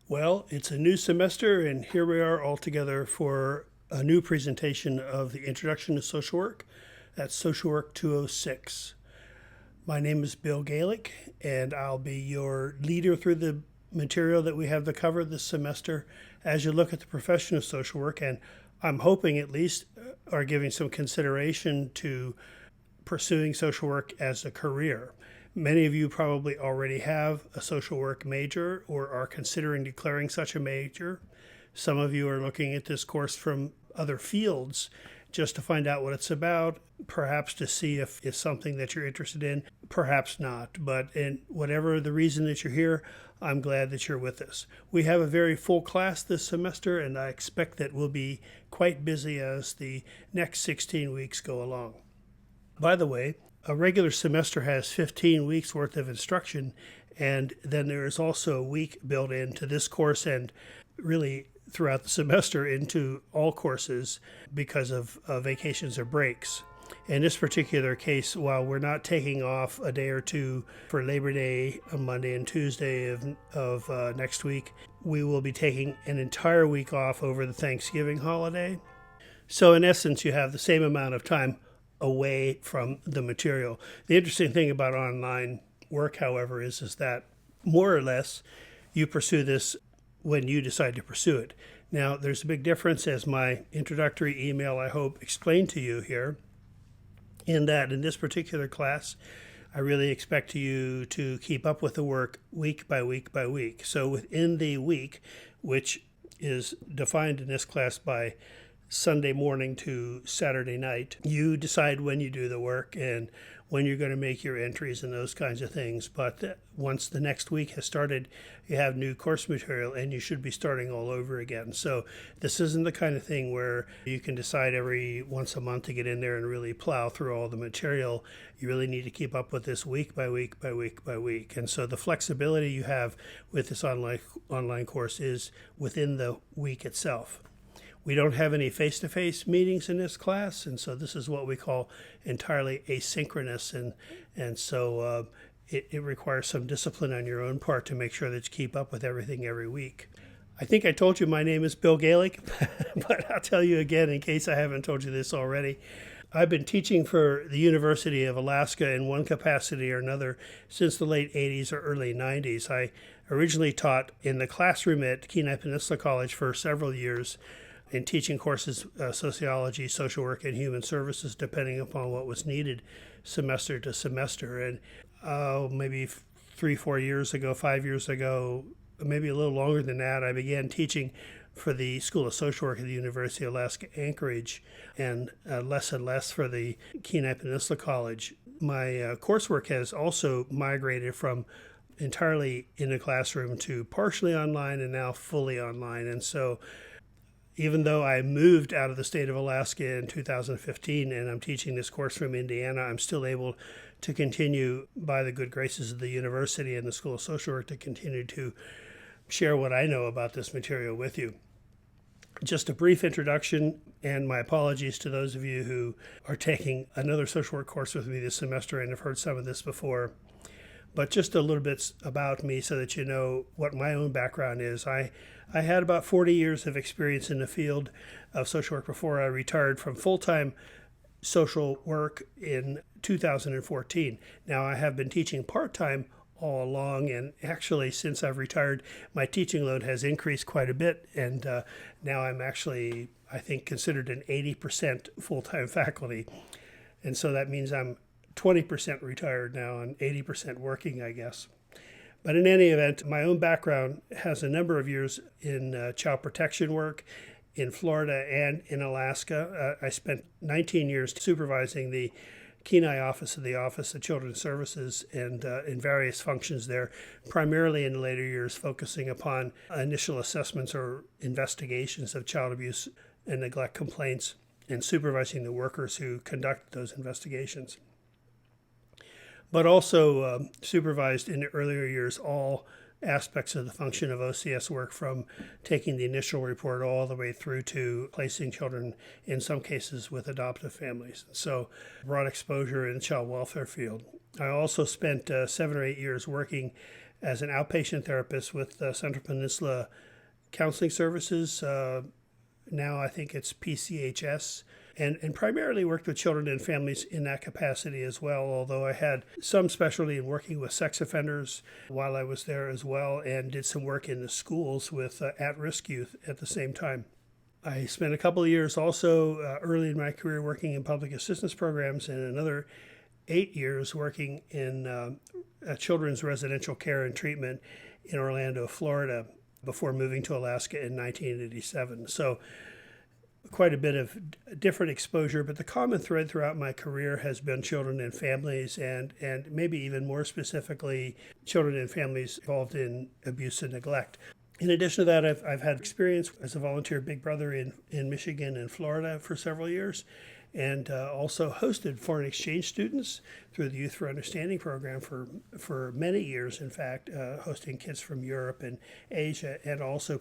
Well, it's a new semester, and here we are all together for a new presentation of the Introduction to Social Work. That's Social Work 206. My name is Bill Galic, and I'll be your leader through the material that we have to cover this semester as you look at the profession of social work, and I'm hoping at least are giving some consideration to pursuing social work as a career. Many of you probably already have a social work major or are considering declaring such a major. Some of you are looking at this course from other fields just to find out what it's about, perhaps to see if it's something that you're interested in, perhaps not. But in whatever the reason that you're here, I'm glad that you're with us. We have a very full class this semester, and I expect that we'll be quite busy as the next 16 weeks go along. By the way, a regular semester has 15 weeks worth of instruction, and then there is also a week built into this course and really throughout the semester into all courses because of vacations or breaks. In this particular case, while we're not taking off a day or two for Labor Day on Monday and Tuesday of next week, we will be taking an entire week off over the Thanksgiving holiday. So in essence, you have the same amount of time away from the material. The interesting thing about online work, however, is that more or less you pursue this when you decide to pursue it. Now, there's a big difference, as my introductory email, I hope, explained to you here, in that in this particular class, I really expect you to keep up with the work week by week by week. So within the week, which is defined in this class by Sunday morning to Saturday night, you decide when you do the work and when you're going to make your entries and those kinds of things. But once the next week has started, you have new course material and you should be starting all over again. So this isn't the kind of thing where you can decide every once a month to get in there and really plow through all the material. You really need to keep up with this week by week by week by week. And so the flexibility you have with this online course is within the week itself. We don't have any face-to-face meetings in this class, and so this is what we call entirely asynchronous, and so it requires some discipline on your own part to make sure that you keep up with everything every week. I think I told you my name is Bill Galic, but I'll tell you again in case I haven't told you this already. I've been teaching for the University of Alaska in one capacity or another since the late 80s or early 90s. I originally taught in the classroom at Kenai Peninsula College for several years, in teaching courses, sociology, social work, and human services, depending upon what was needed semester to semester. And maybe 3-4 years ago, 5 years ago, maybe a little longer than that, I began teaching for the School of Social Work at the University of Alaska Anchorage, and less for the Kenai Peninsula College. My coursework has also migrated from entirely in the classroom to partially online and now fully online. And so even though I moved out of the state of Alaska in 2015 and I'm teaching this course from Indiana, I'm still able to continue, by the good graces of the university and the School of Social Work, to continue to share what I know about this material with you. Just a brief introduction, and my apologies to those of you who are taking another social work course with me this semester and have heard some of this before. But just a little bit about me so that you know what my own background is. I had about 40 years of experience in the field of social work before I retired from full-time social work in 2014. Now, I have been teaching part-time all along, and actually since I've retired, my teaching load has increased quite a bit, and now I'm actually, I think, considered an 80% full-time faculty. And so that means I'm 20% retired now and 80% working, I guess. But in any event, my own background has a number of years in child protection work in Florida and in Alaska. I spent 19 years supervising the Kenai office of the Office of Children's Services and in various functions there, primarily in the later years focusing upon initial assessments or investigations of child abuse and neglect complaints and supervising the workers who conduct those investigations. But also supervised in the earlier years all aspects of the function of OCS work, from taking the initial report all the way through to placing children, in some cases, with adoptive families. So broad exposure in the child welfare field. I also spent 7 or 8 years working as an outpatient therapist with Central Peninsula Counseling Services. Now I think it's PCHS, and primarily worked with children and families in that capacity as well, although I had some specialty in working with sex offenders while I was there as well, and did some work in the schools with at-risk youth at the same time. I spent a couple of years also early in my career working in public assistance programs, and another 8 years working in children's residential care and treatment in Orlando, Florida, before moving to Alaska in 1987. So quite a bit of different exposure, but the common thread throughout my career has been children and families, and maybe even more specifically, children and families involved in abuse and neglect. In addition to that, I've had experience as a volunteer Big Brother in Michigan and Florida for several years, and also hosted foreign exchange students through the Youth for Understanding program for many years, in fact, hosting kids from Europe and Asia, and also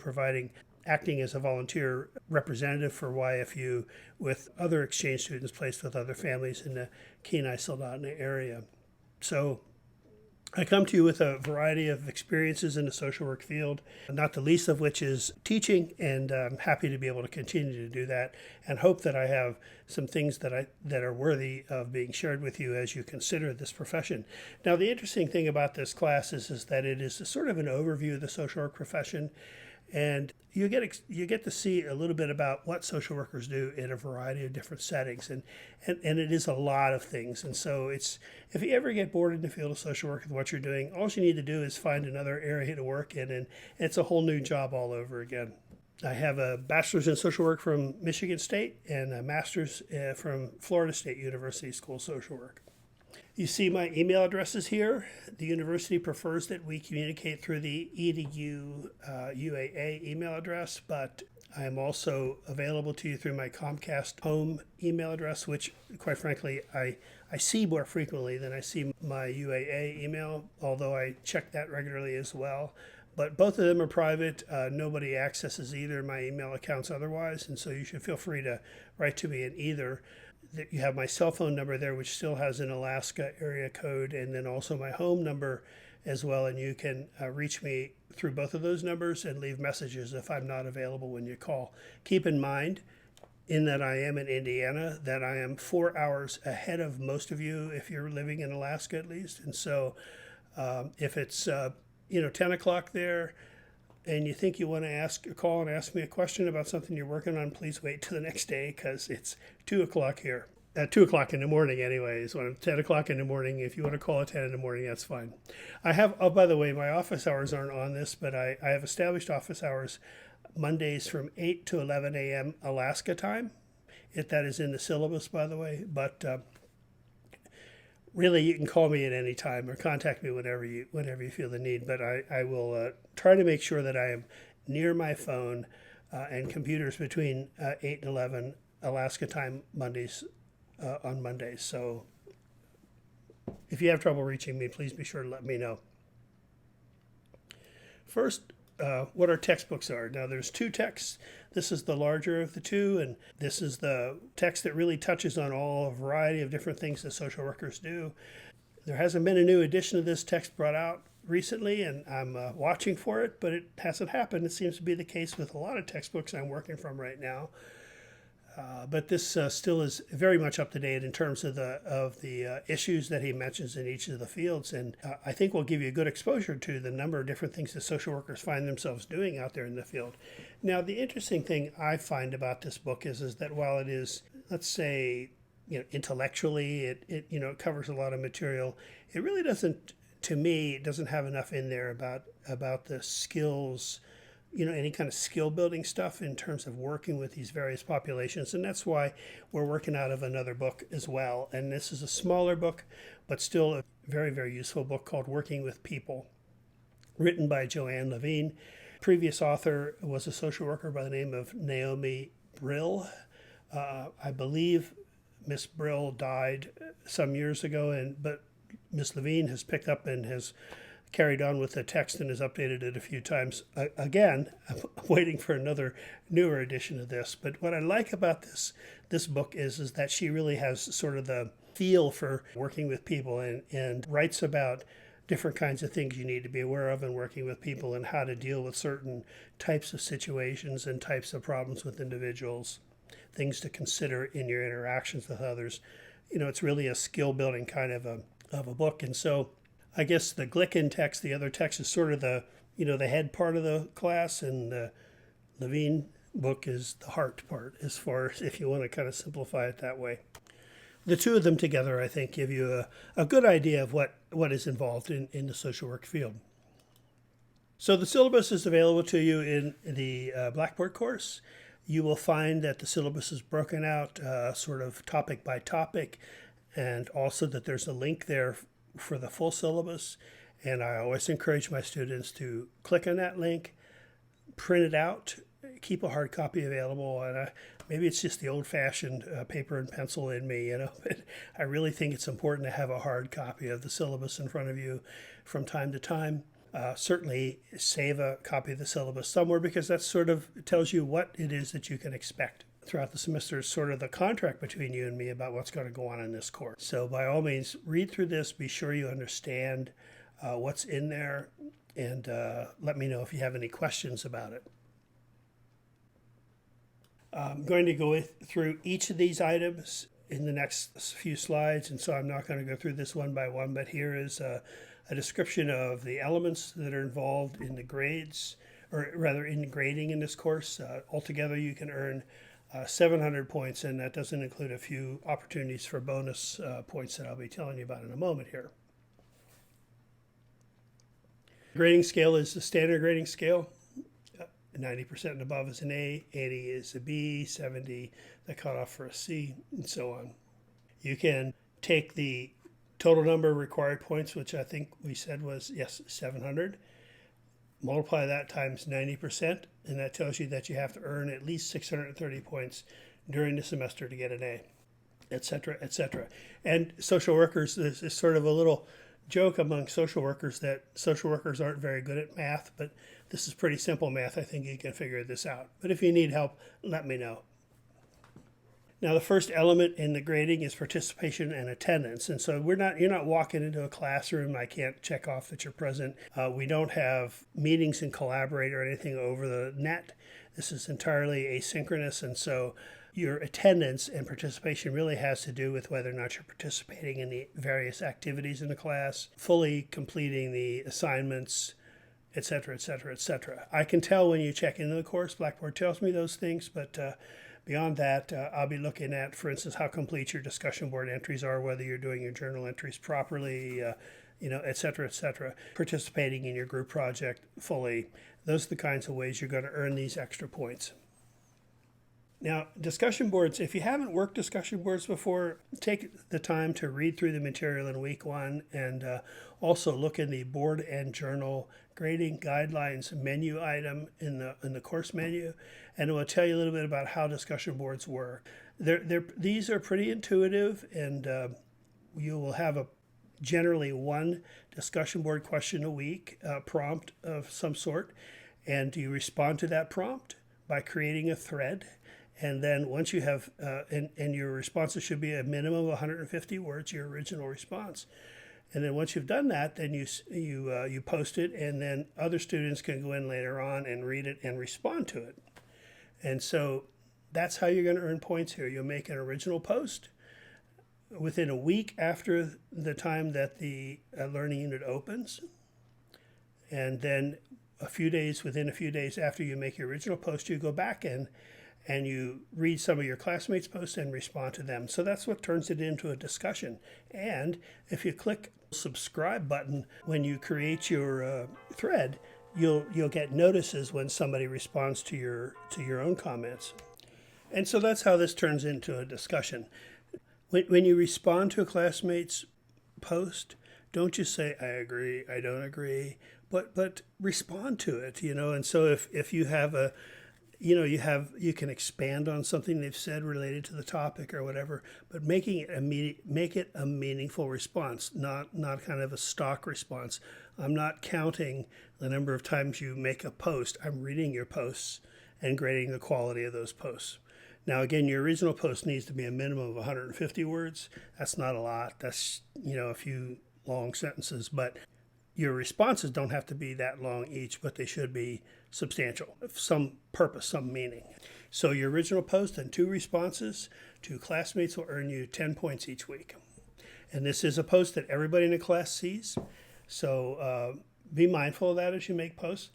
acting as a volunteer representative for YFU with other exchange students placed with other families in the Kenai-Soldotna area. So I come to you with a variety of experiences in the social work field, not the least of which is teaching, and I'm happy to be able to continue to do that, and hope that I have some things that are worthy of being shared with you as you consider this profession. Now, the interesting thing about this class is that it is sort of an overview of the social work profession, and you get to see a little bit about what social workers do in a variety of different settings, and it is a lot of things. And so if you ever get bored in the field of social work with what you're doing, all you need to do is find another area to work in, and it's a whole new job all over again. I have a bachelor's in social work from Michigan State and a master's from Florida State University School of Social Work. You see my email addresses here. The university prefers that we communicate through the EDU UAA email address, but I am also available to you through my Comcast home email address, which, quite frankly, I see more frequently than I see my UAA email, although I check that regularly as well. But both of them are private. Nobody accesses either my email accounts otherwise, and so you should feel free to write to me in either. You have my cell phone number there, which still has an Alaska area code, and then also my home number as well, and you can reach me through both of those numbers and leave messages if I'm not available when you call. Keep in mind, in that I am in Indiana, that I am 4 hours ahead of most of you if you're living in Alaska at least, and so if it's 10 o'clock there, and you think you want to call and ask me a question about something you're working on, please wait till the next day, because it's 2 o'clock here. 2 o'clock in the morning anyways, when 10 o'clock in the morning. If you want to call at 10 in the morning, that's fine. I have, by the way, my office hours aren't on this, but I have established office hours Mondays from 8 to 11 a.m. Alaska time. That is in the syllabus, by the way, but really, you can call me at any time or contact me whenever you feel the need, but I will try to make sure that I am near my phone and computers between 8 and 11 Alaska time on Mondays. So if you have trouble reaching me, please be sure to let me know. First, what our textbooks are. Now, there's two texts. This is the larger of the two, and this is the text that really touches on a variety of different things that social workers do. There hasn't been a new edition of this text brought out recently, and I'm watching for it, but it hasn't happened. It seems to be the case with a lot of textbooks I'm working from right now. But this still is very much up to date in terms of the issues that he mentions in each of the fields, and I think will give you a good exposure to the number of different things that social workers find themselves doing out there in the field. Now, the interesting thing I find about this book is that while it is, let's say, intellectually, it covers a lot of material, it really doesn't. To me, it doesn't have enough in there about the skills. Any kind of skill building stuff in terms of working with these various populations. And that's why we're working out of another book as well. And this is a smaller book, but still a very, very useful book called Working with People, written by Joanne Levine. Previous author was a social worker by the name of Naomi Brill. I believe Miss Brill died some years ago, but Miss Levine has picked up and has carried on with the text and has updated it a few times. Again, I'm waiting for another newer edition of this. But what I like about this book is that she really has sort of the feel for working with people and writes about different kinds of things you need to be aware of in working with people and how to deal with certain types of situations and types of problems with individuals, things to consider in your interactions with others. It's really a skill building kind of a book. And so I guess the Glicken text, the other text, is sort of the head part of the class, and the Levine book is the heart part, as far as if you want to kind of simplify it that way. The two of them together, I think, give you a good idea of what is involved in the social work field. So the syllabus is available to you in the Blackboard course. You will find that the syllabus is broken out sort of topic by topic, and also that there's a link there for the full syllabus. And I always encourage my students to click on that link, print it out, keep a hard copy available. And maybe it's just the old-fashioned paper and pencil in me, but I really think it's important to have a hard copy of the syllabus in front of you from time to time. Certainly save a copy of the syllabus somewhere, because that sort of tells you what it is that you can expect throughout the semester. Is sort of the contract between you and me about what's going to go on in this course. So by all means, read through this, be sure you understand what's in there, and let me know if you have any questions about it. I'm going to go through each of these items in the next few slides, and so I'm not going to go through this one by one, but here is a description of the elements that are involved in the grades, or rather in grading in this course. Altogether, you can earn 700 points, and that doesn't include a few opportunities for bonus points that I'll be telling you about in a moment here. Grading scale is the standard grading scale. 90% and above is an A, 80 is a B, 70 the cutoff for a C, and so on. You can take the total number of required points, which I think we said was, 700, multiply that times 90%, and that tells you that you have to earn at least 630 points during the semester to get an A, etc., etc. And social workers, this is sort of a little joke among social workers that social workers aren't very good at math, but this is pretty simple math. I think you can figure this out. But if you need help, let me know. Now, the first element in the grading is participation and attendance. And so you're not walking into a classroom. I can't check off that you're present. We don't have meetings and collaborate or anything over the net. This is entirely asynchronous. And so your attendance and participation really has to do with whether or not you're participating in the various activities in the class, fully completing the assignments, etc., etc., etc. I can tell when you check into the course. Blackboard tells me those things, but beyond that, I'll be looking at, for instance, how complete your discussion board entries are, whether you're doing your journal entries properly, etc., etc. Participating in your group project fully. Those are the kinds of ways you're going to earn these extra points. Now, discussion boards, if you haven't worked discussion boards before, take the time to read through the material in week one, and also look in the board and journal grading guidelines menu item in the course menu, and it will tell you a little bit about how discussion boards work. These are pretty intuitive, and you will have generally one discussion board question a week, prompt of some sort, and you respond to that prompt by creating a thread. And then once you have, and your responses should be a minimum of 150 words, your original response. And then once you've done that, then you post it, and then other students can go in later on and read it and respond to it. And so that's how you're going to earn points here. You'll make an original post within a week after the time that the learning unit opens. And then within a few days after you make your original post, you go back in and you read some of your classmates' posts and respond to them. So that's what turns it into a discussion. And if you click the subscribe button when you create your thread, you'll get notices when somebody responds to your own comments. And so that's how this turns into a discussion. When you respond to a classmate's post, don't just say, I agree, I don't agree, but respond to it, And so if you have you can expand on something they've said related to the topic or whatever, but make it a meaningful response, not kind of a stock response. I'm not counting the number of times you make a post. I'm reading your posts and grading the quality of those posts. Now, again, your original post needs to be a minimum of 150 words. That's not a lot. That's, a few long sentences, but your responses don't have to be that long each, but they should be substantial, some purpose, some meaning. So your original post and 2 responses to classmates will earn you 10 points each week. And this is a post that everybody in the class sees. So be mindful of that as you make posts.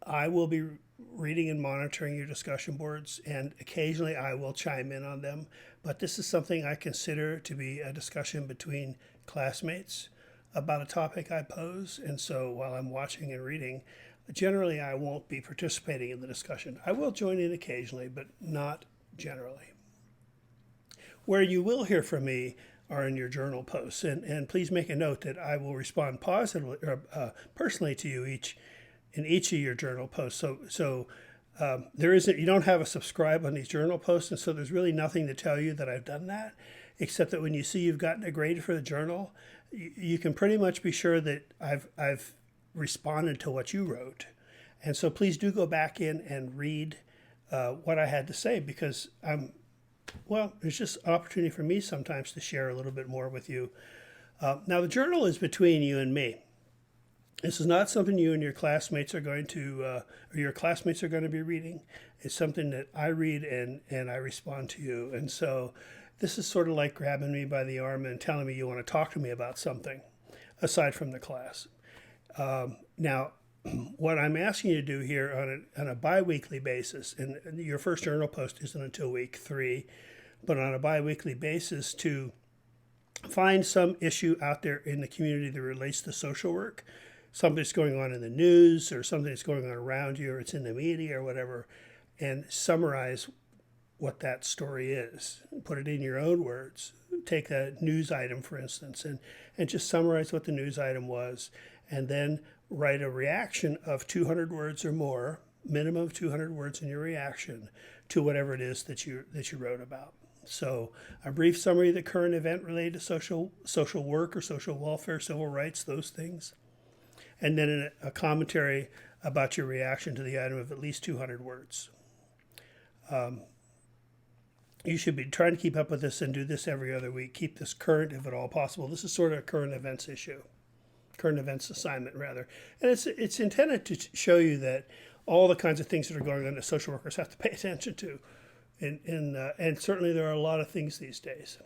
I will be reading and monitoring your discussion boards, and occasionally I will chime in on them. But this is something I consider to be a discussion between classmates about a topic I pose. And so while I'm watching and reading, generally I won't be participating in the discussion. I will join in occasionally, but not generally. Where you will hear from me are in your journal posts. And please make a note that I will respond positively or personally to you in each of your journal posts. So there isn't, you don't have a subscribe on these journal posts, and so there's really nothing to tell you that I've done that, except that when you see you've gotten a grade for the journal, you can pretty much be sure that I've responded to what you wrote. And so please do go back in and read what I had to say, because there's just an opportunity for me sometimes to share a little bit more with you. Now, the journal is between you and me. This is not something you and your classmates are going to, or your classmates are going to be reading. It's something that I read and I respond to you. And so this is sort of like grabbing me by the arm and telling me you want to talk to me about something aside from the class. Now, what I'm asking you to do here on a bi-weekly basis, and your first journal post isn't until week 3, but on a bi-weekly basis, to find some issue out there in the community that relates to social work, something that's going on in the news or something that's going on around you, or it's in the media or whatever, and summarize what that story is. Put it in your own words. Take a news item, for instance, and just summarize what the news item was, and then write a reaction of 200 words or more, minimum of 200 words in your reaction to whatever it is that you wrote about. So a brief summary of the current event related to social work or social welfare, civil rights, those things. And then a commentary about your reaction to the item of at least 200 words. You should be trying to keep up with this and do this every other week. Keep this current if at all possible. This is sort of a current events issue. Current events assignment, rather. And it's intended to show you that all the kinds of things that are going on that social workers have to pay attention to. And certainly there are a lot of things these days.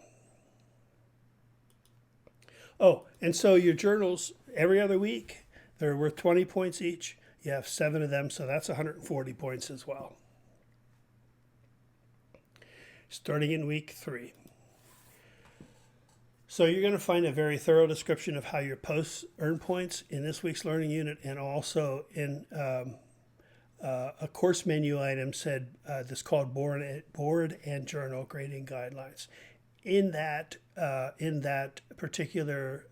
Oh, and so your journals every other week, they're worth 20 points each. You have 7 of them, so that's 140 points as well. Starting in week 3. So you're going to find a very thorough description of how your posts earn points in this week's learning unit, and also in a course menu item that's called Board and Journal Grading Guidelines. In that particular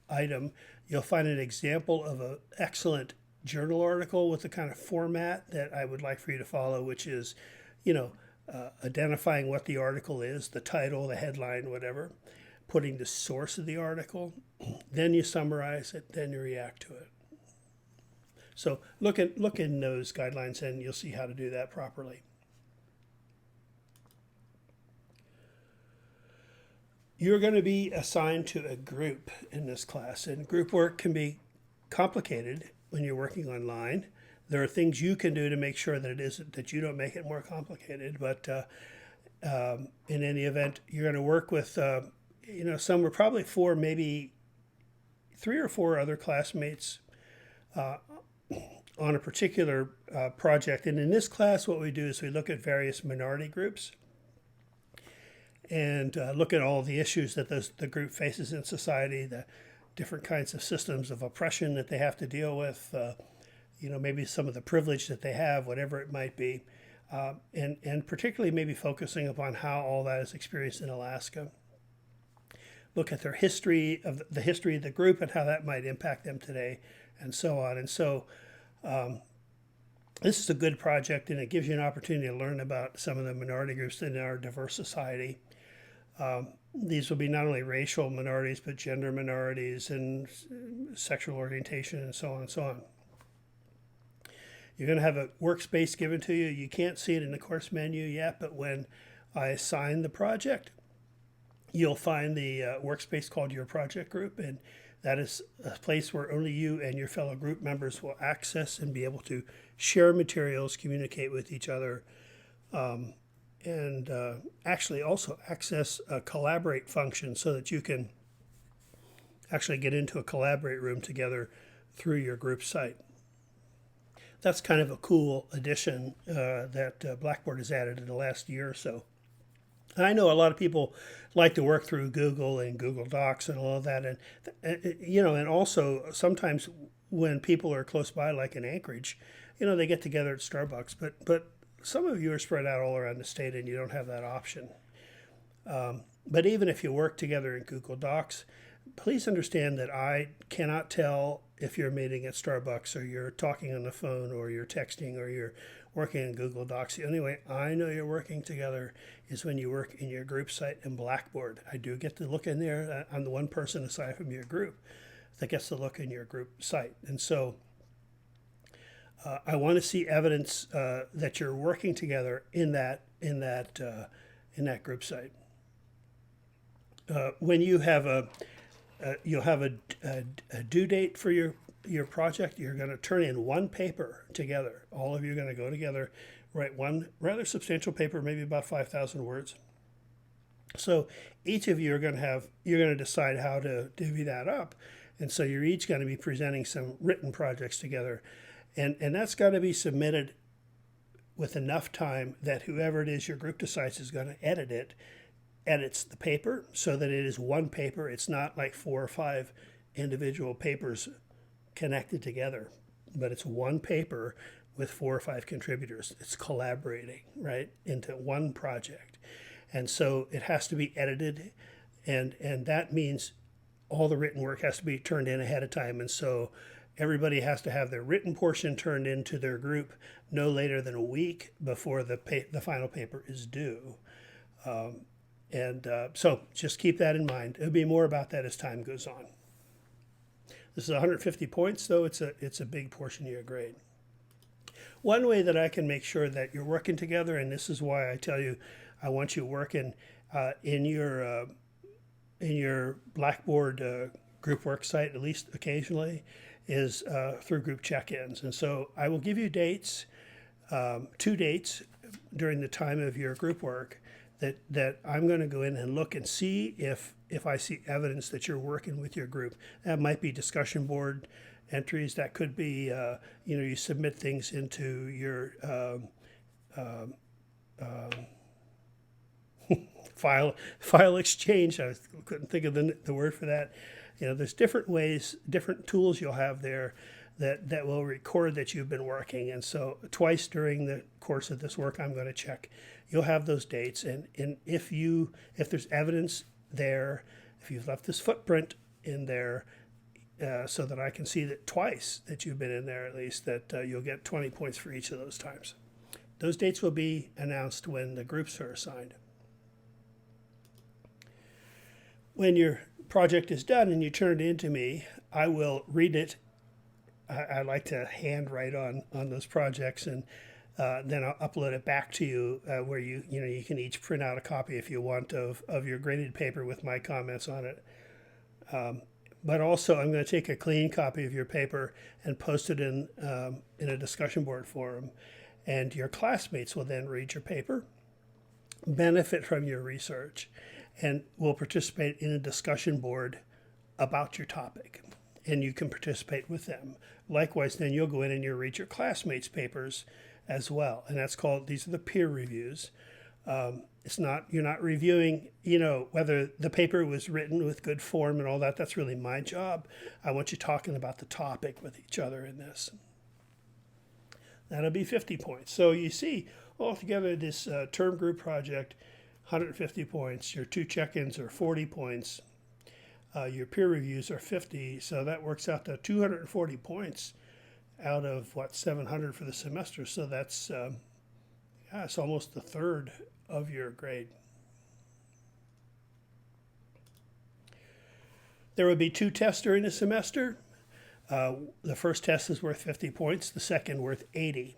item, you'll find an example of an excellent journal article with the kind of format that I would like for you to follow, which is, identifying what the article is, the title, the headline, whatever, putting the source of the article, then you summarize it, then you react to it. So look in those guidelines and you'll see how to do that properly. You're going to be assigned to a group in this class, and group work can be complicated when you're working online. There are things you can do to make sure that you don't make it more complicated. But in any event, you're going to work with probably 4, maybe 3 or 4 other classmates on a particular project. And in this class, what we do is we look at various minority groups and look at all the issues that the group faces in society, the different kinds of systems of oppression that they have to deal with. Maybe some of the privilege that they have, whatever it might be, and particularly maybe focusing upon how all that is experienced in Alaska. Look at their history of the group and how that might impact them today, and so on. And so this is a good project, and it gives you an opportunity to learn about some of the minority groups in our diverse society. These will be not only racial minorities, but gender minorities and sexual orientation and so on and so on. You're going to have a workspace given to you. You can't see it in the course menu yet, but when I assign the project, you'll find the workspace called Your Project Group, and That is a place where only you and your fellow group members will access and be able to share materials, communicate with each other, and actually also access a collaborate function so that you can actually get into a collaborate room together through your group site. That's kind of a cool addition that Blackboard has added in the last year or so. And I know a lot of people like to work through Google and Google Docs and all of that, and also sometimes when people are close by, like in Anchorage, they get together at Starbucks. But some of you are spread out all around the state, and you don't have that option. But even if you work together in Google Docs, please understand that I cannot tell if you're meeting at Starbucks or you're talking on the phone or you're texting or you're working in Google Docs. The only way I know you're working together is when you work in your group site in Blackboard. I do get to look in there. I'm the one person aside from your group that gets to look in your group site. And so I want to see evidence that you're working together in that group site. When you have you'll have a due date for your project. You're going to turn in one paper together. All of you are going to go together, write one rather substantial paper, maybe about 5,000 words. So each of you you're going to decide how to divvy that up. And so you're each going to be presenting some written projects together. And that's got to be submitted with enough time that whoever it is your group decides is going to edits the paper so that it is one paper. It's not like 4 or 5 individual papers connected together, but it's one paper with 4 or 5 contributors. It's collaborating, right, into one project. And so it has to be edited, and that means all the written work has to be turned in ahead of time. And so everybody has to have their written portion turned into their group no later than a week before the final paper is due. So just keep that in mind. It'll be more about that as time goes on. This is 150 points, though it's a big portion of your grade. One way that I can make sure that you're working together, and this is why I tell you I want you working in your Blackboard group work site, at least occasionally, is through group check-ins. And so I will give you dates, 2 dates during the time of your group work that I'm going to go in and look and see if I see evidence that you're working with your group. That might be discussion board entries. That could be, you submit things into your file exchange. I couldn't think of the word for that. There's different ways, different tools you'll have there that will record that you've been working. And so twice during the course of this work, I'm going to check. You'll have those dates. And if there's evidence there, if you've left this footprint in there, so that I can see that twice that you've been in there at least, that you'll get 20 points for each of those times. Those dates will be announced when the groups are assigned. When your project is done and you turn it in to me, I will read it. I like to handwrite on those projects, and then I'll upload it back to you where you can each print out a copy if you want of your graded paper with my comments on it. But also I'm going to take a clean copy of your paper and post it in a discussion board forum, and your classmates will then read your paper, benefit from your research, and will participate in a discussion board about your topic. And you can participate with them. Likewise, then you'll go in and you'll read your classmates' papers as well. And these are the peer reviews. You're not reviewing, whether the paper was written with good form and all that. That's really my job. I want you talking about the topic with each other in this. That'll be 50 points. So you see, altogether, this term group project, 150 points. Your 2 check-ins are 40 points. Your peer reviews are 50, so that works out to 240 points out of 700 for the semester. So that's it's almost a third of your grade. There will be 2 tests during the semester. The first test is worth 50 points, the second worth 80.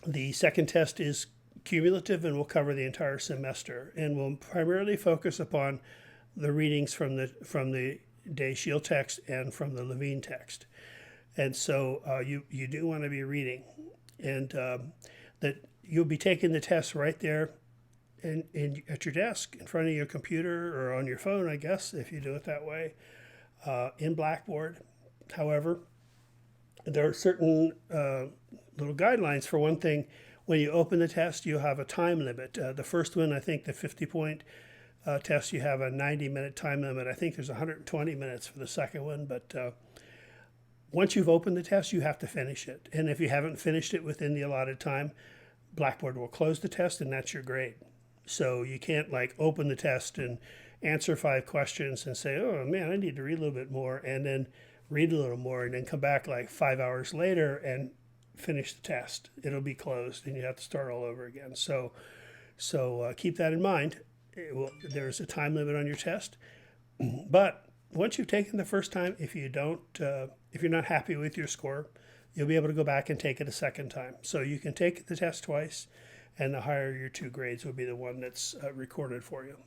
The second test is cumulative and will cover the entire semester, and will primarily focus upon the readings from the Day Shield text and from the Levine text. And so you do want to be reading, and that you'll be taking the test right there at your desk, in front of your computer, or on your phone, I guess, if you do it that way, in Blackboard. However, there are certain little guidelines. For one thing, when you open the test, you have a time limit. The first one, I think the 50-point test, you have a 90-minute time limit. I think there's 120 minutes for the second one, but once you've opened the test, you have to finish it. And if you haven't finished it within the allotted time, Blackboard will close the test, and that's your grade. So you can't like open the test and answer 5 questions and say, oh man, I need to read a little bit more, and then read a little more, and then come back like 5 hours later and finish the test. It'll be closed, and you have to start all over again. So keep that in mind. There's a time limit on your test, but once you've taken the first time, if you're not happy with your score, you'll be able to go back and take it a second time. So you can take the test twice, and the higher your 2 grades will be the one that's recorded for you.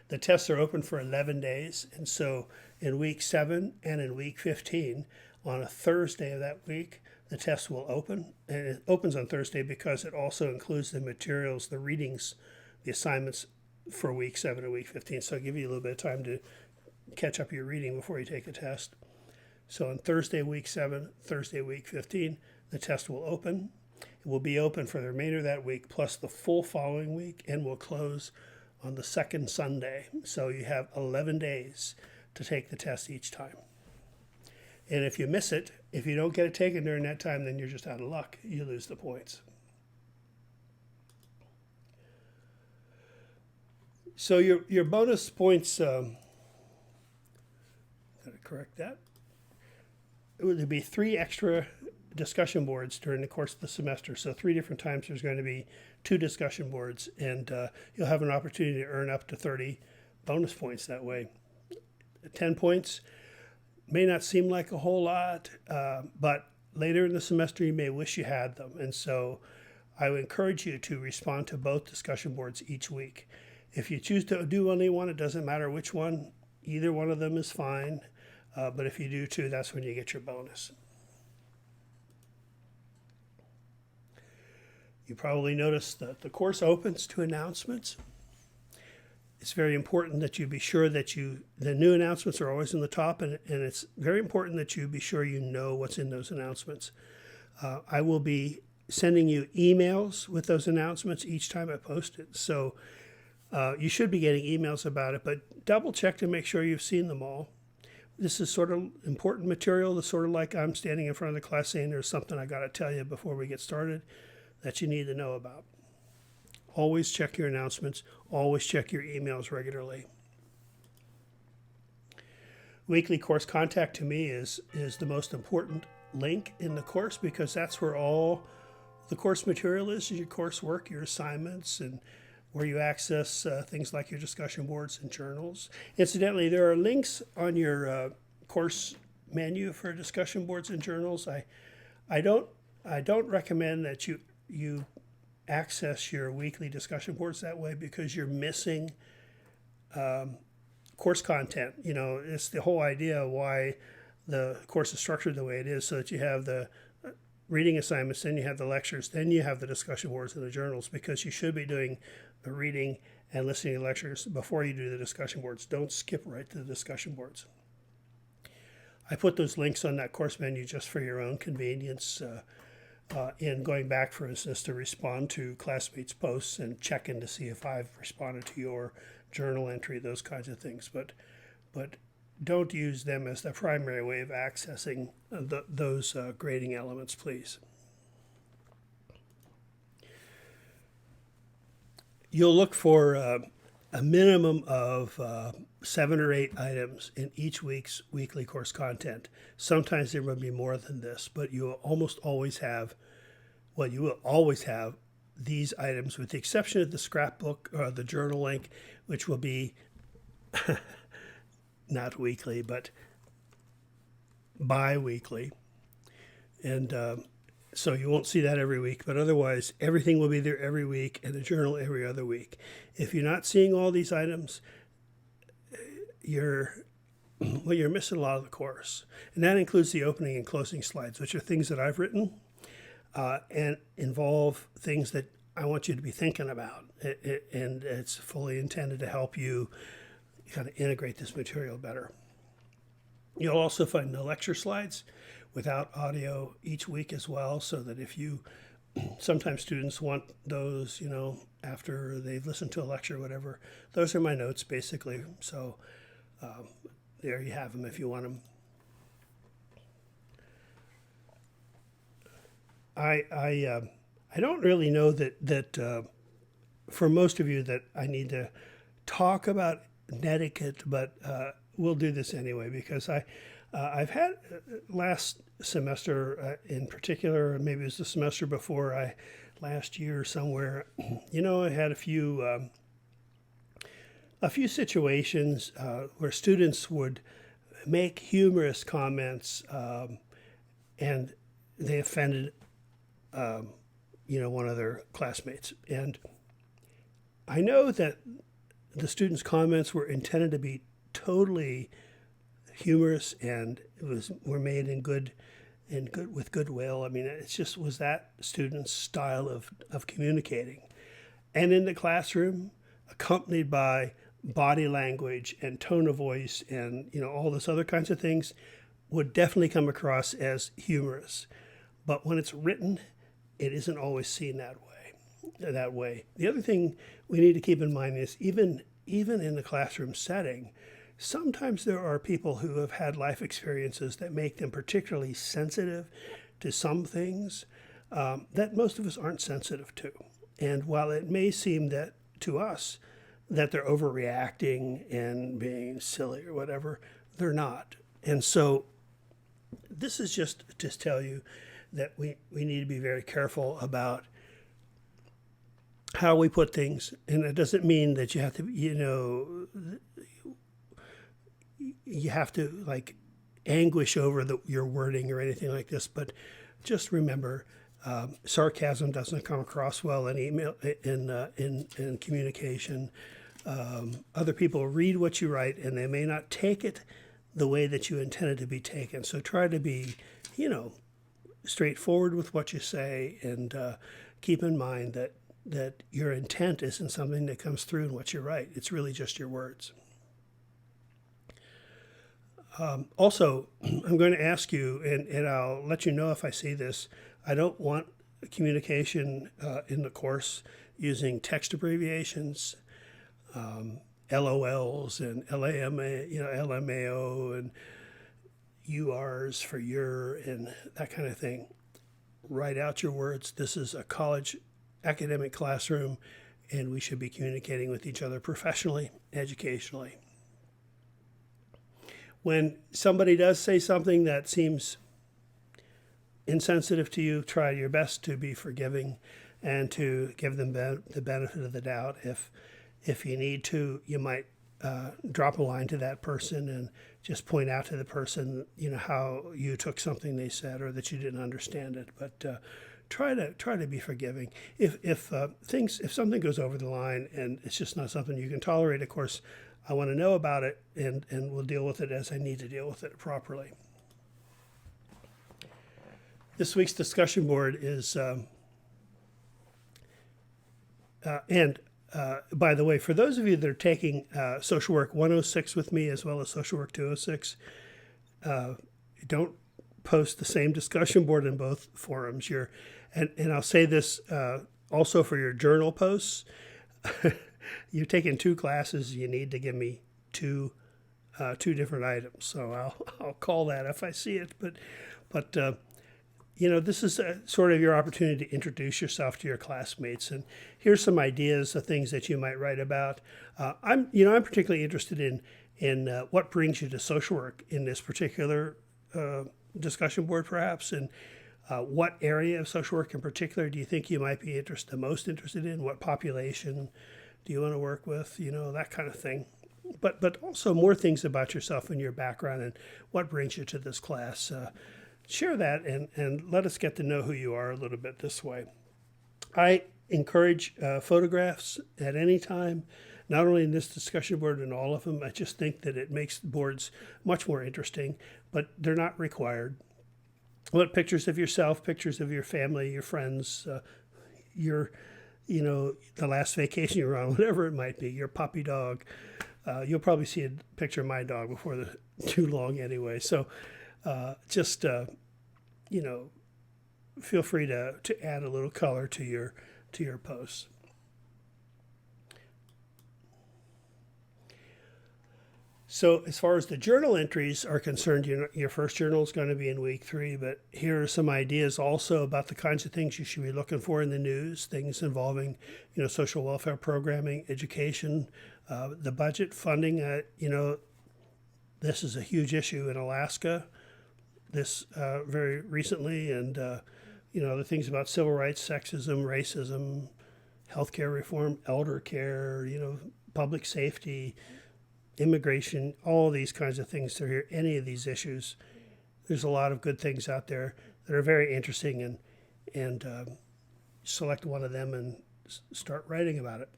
The tests are open for 11 days, and so in week 7 and in week 15, on a Thursday of that week, the test will open. And it opens on Thursday because it also includes the materials, the readings, the assignments for week 7 and week 15. So it'll give you a little bit of time to catch up your reading before you take the test. So on Thursday, week 7, Thursday, week 15, the test will open. It will be open for the remainder of that week plus the full following week, and will close on the second Sunday. So you have 11 days to take the test each time. And if you miss it, if you don't get it taken during that time, then you're just out of luck. You lose the points. So your bonus points, gotta correct that. It would be 3 extra discussion boards during the course of the semester. So 3 different times there's going to be 2 discussion boards, and you'll have an opportunity to earn up to 30 bonus points that way. 10 points may not seem like a whole lot, but later in the semester you may wish you had them. And so I would encourage you to respond to both discussion boards each week. If you choose to do only one, it doesn't matter which one. Either one of them is fine. But if you do 2, that's when you get your bonus. You probably noticed that the course opens to announcements. It's very important that you be sure that the new announcements are always in the top, and it's very important that you be sure you know what's in those announcements. I will be sending you emails with those announcements each time I post it. So you should be getting emails about it, but double check to make sure you've seen them all. This is sort of important material. That's sort of like I'm standing in front of the class saying there's something I got to tell you before we get started that you need to know about. Always check your announcements. Always check your emails regularly. Weekly course contact to me is the most important link in the course, because that's where all the course material is your coursework, your assignments, and where you access things like your discussion boards and journals. Incidentally, there are links on your course menu for discussion boards and journals. I don't recommend that you access your weekly discussion boards that way, because you're missing course content. You know, it's the whole idea why the course is structured the way it is, so that you have the reading assignments, then you have the lectures, then you have the discussion boards and the journals, because you should be doing the reading and listening to lectures before you do the discussion boards. Don't skip right to the discussion boards. I put those links on that course menu just for your own convenience, in going back, for instance, to respond to classmates' posts and check in to see if I've responded to your journal entry, those kinds of things. But don't use them as the primary way of accessing those grading elements, please. You'll look for a minimum of 7 or 8 items in each week's weekly course content. Sometimes there will be more than this, but you will almost always have, these items, with the exception of the scrapbook or the journal link, which will be not weekly, but bi-weekly. And So you won't see that every week, but otherwise everything will be there every week and a journal every other week. If you're not seeing all these items, you're missing a lot of the course. And that includes the opening and closing slides, which are things that I've written and involve things that I want you to be thinking about. And it's fully intended to help you kind of integrate this material better. You'll also find the lecture slides without audio each week as well, so that if you, sometimes students want those, after they've listened to a lecture or whatever. Those are my notes basically. So there you have them if you want them. I don't really know that for most of you that I need to talk about Netiquette, but we'll do this anyway because I've had last semester in particular, maybe it was the semester before, last year somewhere, I had a few situations where students would make humorous comments and they offended one of their classmates. And I know that the students' comments were intended to be totally humorous and were made with goodwill. I mean, it just was that student's style of communicating. And in the classroom, accompanied by body language and tone of voice and all those other kinds of things, would definitely come across as humorous. But when it's written, it isn't always seen that way. The other thing we need to keep in mind is even in the classroom setting, sometimes there are people who have had life experiences that make them particularly sensitive to some things that most of us aren't sensitive to. And while it may seem that to us that they're overreacting and being silly or whatever, they're not. And so this is just to tell you that we need to be very careful about how we put things. And it doesn't mean that you have to, you have to like anguish over your wording or anything like this. But just remember, sarcasm doesn't come across well in email, in communication. Other people read what you write and they may not take it the way that you intended to be taken. So try to be, straightforward with what you say, and keep in mind that your intent isn't something that comes through in what you write. It's really just your words. Also, I'm going to ask you, and I'll let you know if I see this, I don't want communication in the course using text abbreviations, LOLs and LAMA, LMAO and URs for your and that kind of thing. Write out your words. This is a college academic classroom, and we should be communicating with each other professionally, educationally. When somebody does say something that seems insensitive to you, try your best to be forgiving and to give them the benefit of the doubt. If you need to, you might drop a line to that person and just point out to the person, how you took something they said or that you didn't understand it. But try to be forgiving. If something goes over the line and it's just not something you can tolerate, of course, I want to know about it, and we'll deal with it as I need to deal with it properly. This week's discussion board is, by the way, for those of you that are taking Social Work 106 with me as well as Social Work 206, don't post the same discussion board in both forums. And I'll say this also for your journal posts. You're taking 2 classes. You need to give me two different items. So I'll call that if I see it. But this is sort of your opportunity to introduce yourself to your classmates. And here's some ideas of things that you might write about. I'm particularly interested in what brings you to social work in this particular discussion board, perhaps, and what area of social work in particular do you think you might be the most interested in? What population do you want to work with? That kind of thing. But also more things about yourself and your background and what brings you to this class. share that and let us get to know who you are a little bit this way. I encourage photographs at any time, not only in this discussion board and all of them. I just think that it makes boards much more interesting, but they're not required. I want pictures of yourself, pictures of your family, your friends, your, the last vacation you were on, whatever it might be, your puppy dog. You'll probably see a picture of my dog before too long anyway. So just, feel free to add a little color to your posts. So as far as the journal entries are concerned, your first journal is going to be in week 3, but here are some ideas also about the kinds of things you should be looking for in the news, things involving, social welfare programming, education, the budget funding. This is a huge issue in Alaska this very recently, and, the things about civil rights, sexism, racism, healthcare reform, elder care, public safety, immigration, all these kinds of things to hear any of these issues. There's a lot of good things out there that are very interesting, and select one of them and start writing about it.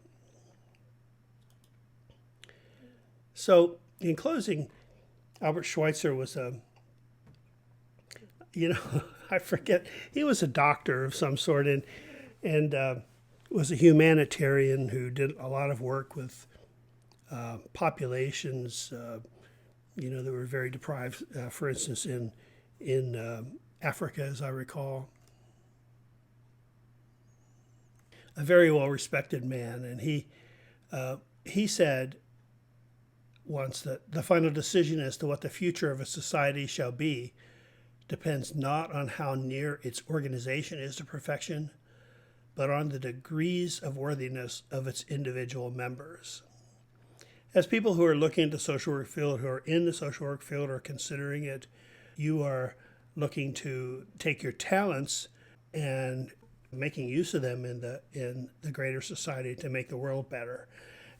So in closing, Albert Schweitzer was I forget, he was a doctor of some sort and was a humanitarian who did a lot of work with populations, that were very deprived, for instance, in Africa, as I recall. A very well-respected man, and he said once that the final decision as to what the future of a society shall be depends not on how near its organization is to perfection, but on the degrees of worthiness of its individual members. As people who are looking into social work field, who are in the social work field or considering it, you are looking to take your talents and making use of them in the greater society to make the world better.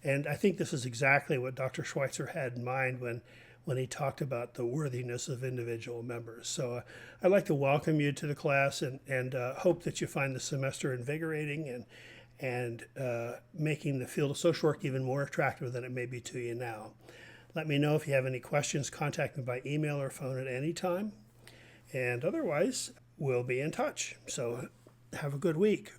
And I think this is exactly what Dr. Schweitzer had in mind when he talked about the worthiness of individual members. So I'd like to welcome you to the class and hope that you find the semester invigorating and making the field of social work even more attractive than it may be to you now. Let me know if you have any questions. Contact me by email or phone at any time. And otherwise, we'll be in touch. So have a good week.